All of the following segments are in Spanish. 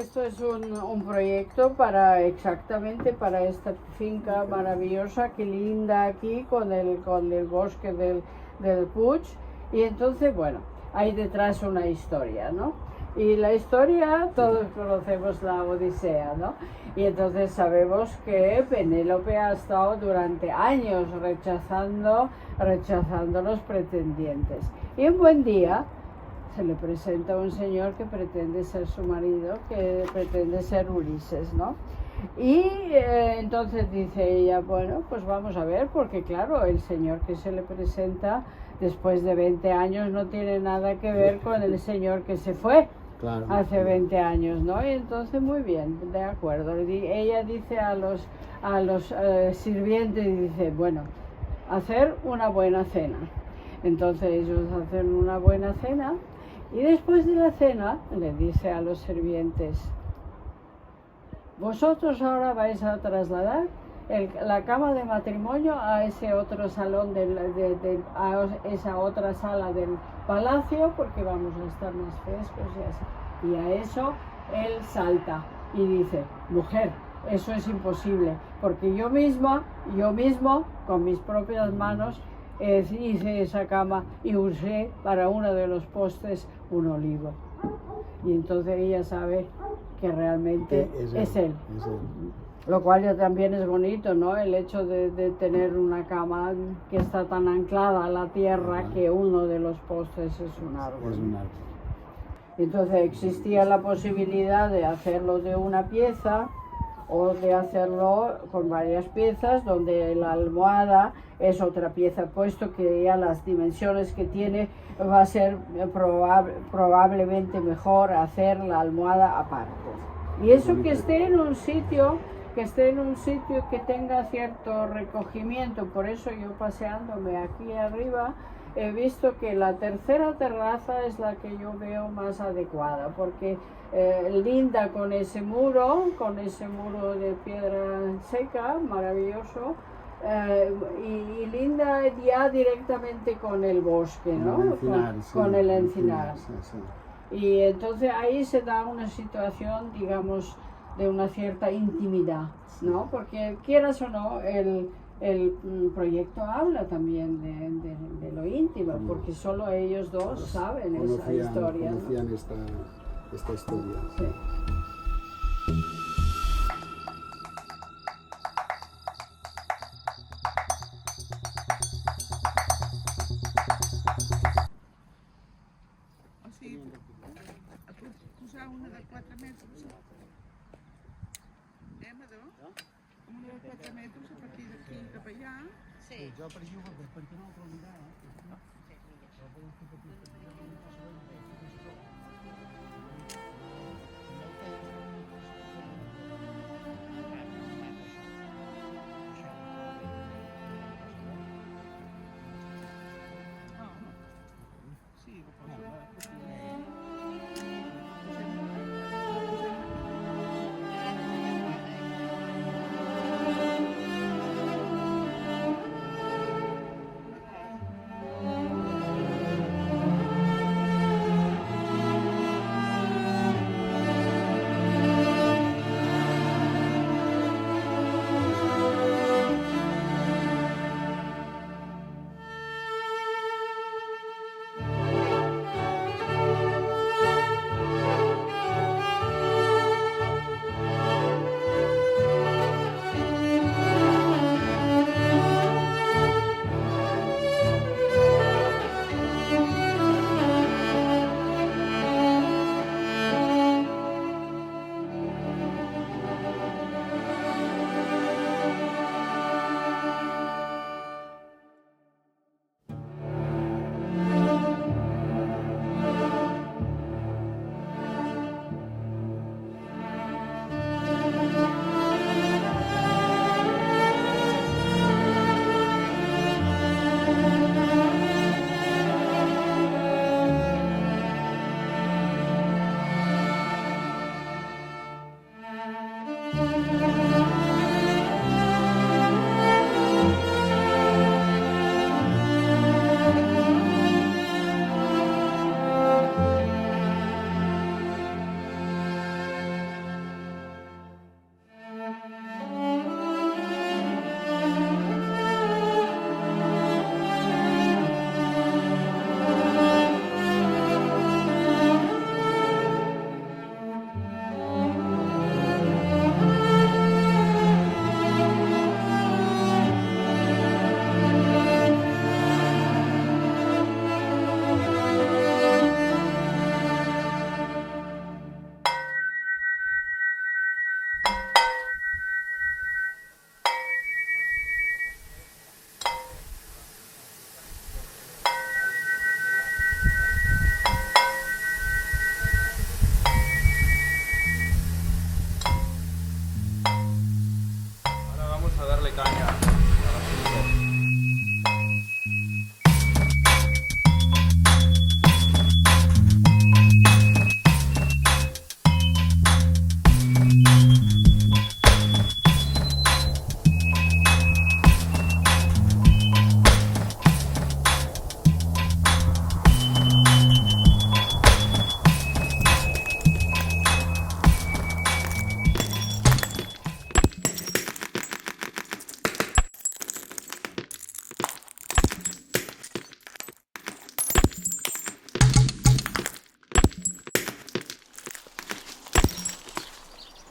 esto es un proyecto para exactamente para esta finca maravillosa, que linda aquí con el bosque del Puig. Y entonces, bueno, hay detrás una historia, ¿no? Y la historia, todos conocemos la Odisea, ¿no? Y entonces sabemos que Penélope ha estado durante años rechazando los pretendientes. Y un buen día se le presenta un señor que pretende ser su marido, que pretende ser Ulises, ¿no? Y entonces dice ella, bueno, pues vamos a ver, porque claro, el señor que se le presenta después de 20 años no tiene nada que ver con el señor que se fue hace 20 años, ¿no? Y entonces, muy bien, de acuerdo. Ella dice a los sirvientes, dice, bueno, hacer una buena cena. Entonces ellos hacen una buena cena. Y después de la cena le dice a los sirvientes, vosotros ahora vais a trasladar la cama de matrimonio a ese otro salón, a esa otra sala del palacio, porque vamos a estar más frescos y así. Y a eso él salta y dice, mujer, eso es imposible, porque yo mismo, con mis propias manos, hice esa cama y usé para uno de los postes un olivo. Y entonces ella sabe que realmente es él. Lo cual ya también es bonito, ¿no? El hecho de tener una cama que está tan anclada a la tierra que uno de los postes es un árbol. Entonces existía la posibilidad de hacerlo de una pieza o de hacerlo con varias piezas, donde la almohada es otra pieza, puesto que ya las dimensiones que tiene va a ser probablemente mejor hacer la almohada aparte. Y eso que esté en un sitio que tenga cierto recogimiento. Por eso yo, paseándome aquí arriba, he visto que la tercera terraza es la que yo veo más adecuada, porque linda con ese muro de piedra seca, maravilloso, y linda ya directamente con el bosque, ¿no? Con el encinar. Y entonces ahí se da una situación, digamos, de una cierta intimidad, ¿no? Porque quieras o no, el proyecto habla también de lo íntimo, porque solo ellos dos saben esa historia. Conocían, ¿no? esta historia. Sí. Posar una de 4 metres. Madó? Una de 4 metres a partir d'aquí cap allà. Sí. Jo per aquí perquè no ho mirar,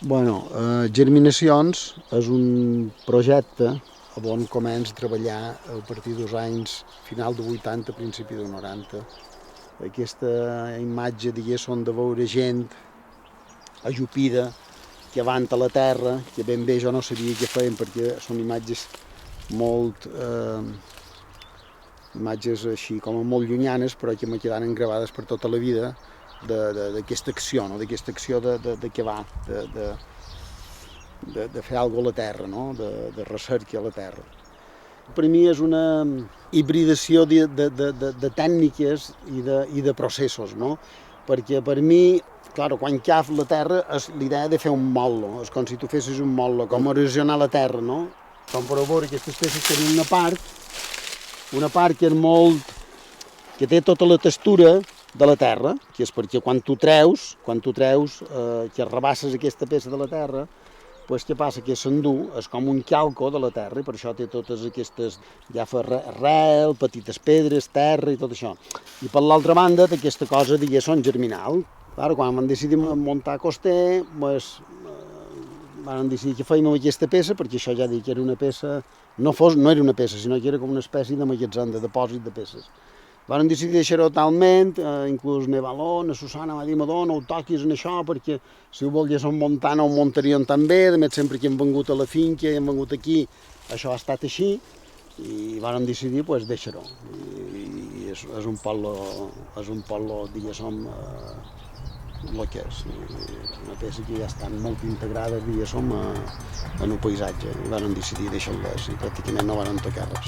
Bueno, Germinacions és un projecte on comença a treballar a partir dels anys final de 80, principi de 90. Aquesta imatge, diguéssim, de veure gent ajupida, que avanta la terra, que ben bé jo no sabia què feien perquè són imatges molt... imatges així com molt llunyanes, però que me quedaren gravades per tota la vida d'aquesta acció, no? D'aquesta acció de què va, de fer alguna cosa a la terra, no? De recerca a la terra. Per mi és una hibridació de tècniques i de processos, no? Perquè per mi, clar, quan caf la terra és l'idea de fer un mol·lo, és com si tu fessis un mol·lo, com erosionar la terra, no? Com podeu veure, aquestes peces tenen una part que és molt... que té tota la textura de la terra, que és perquè quan tu treus, que rebasses aquesta peça de la terra, doncs què passa? Que s'endú, és com un calco de la terra, i per això té totes aquestes, ja fa arrel, petites pedres, terra i tot això. I per l'altra banda té aquesta cosa, diguéssim, germinal. Clar, quan vam decidir muntar Coster, doncs, vam decidir que fèiem amb aquesta peça, perquè això ja dic que era una peça, no era una peça, sinó que era com una espècie de magatzem, de depòsit de peces. Vam decidir deixar-ho totalment, inclús na Való, na Susana va dir, Madó, no ho toquis en això, perquè si ho volguéssim muntar no ho muntarien tan bé, de més sempre que hem vengut a la finca i hem vengut aquí, això ha estat així, i vam decidir, doncs, deixar-ho. I és un pol·lo, diguéssim, el que és, una peça que ja estan molt integrada, diguéssim, en el paisatge, i vam decidir deixar-les, i pràcticament no van tocar res.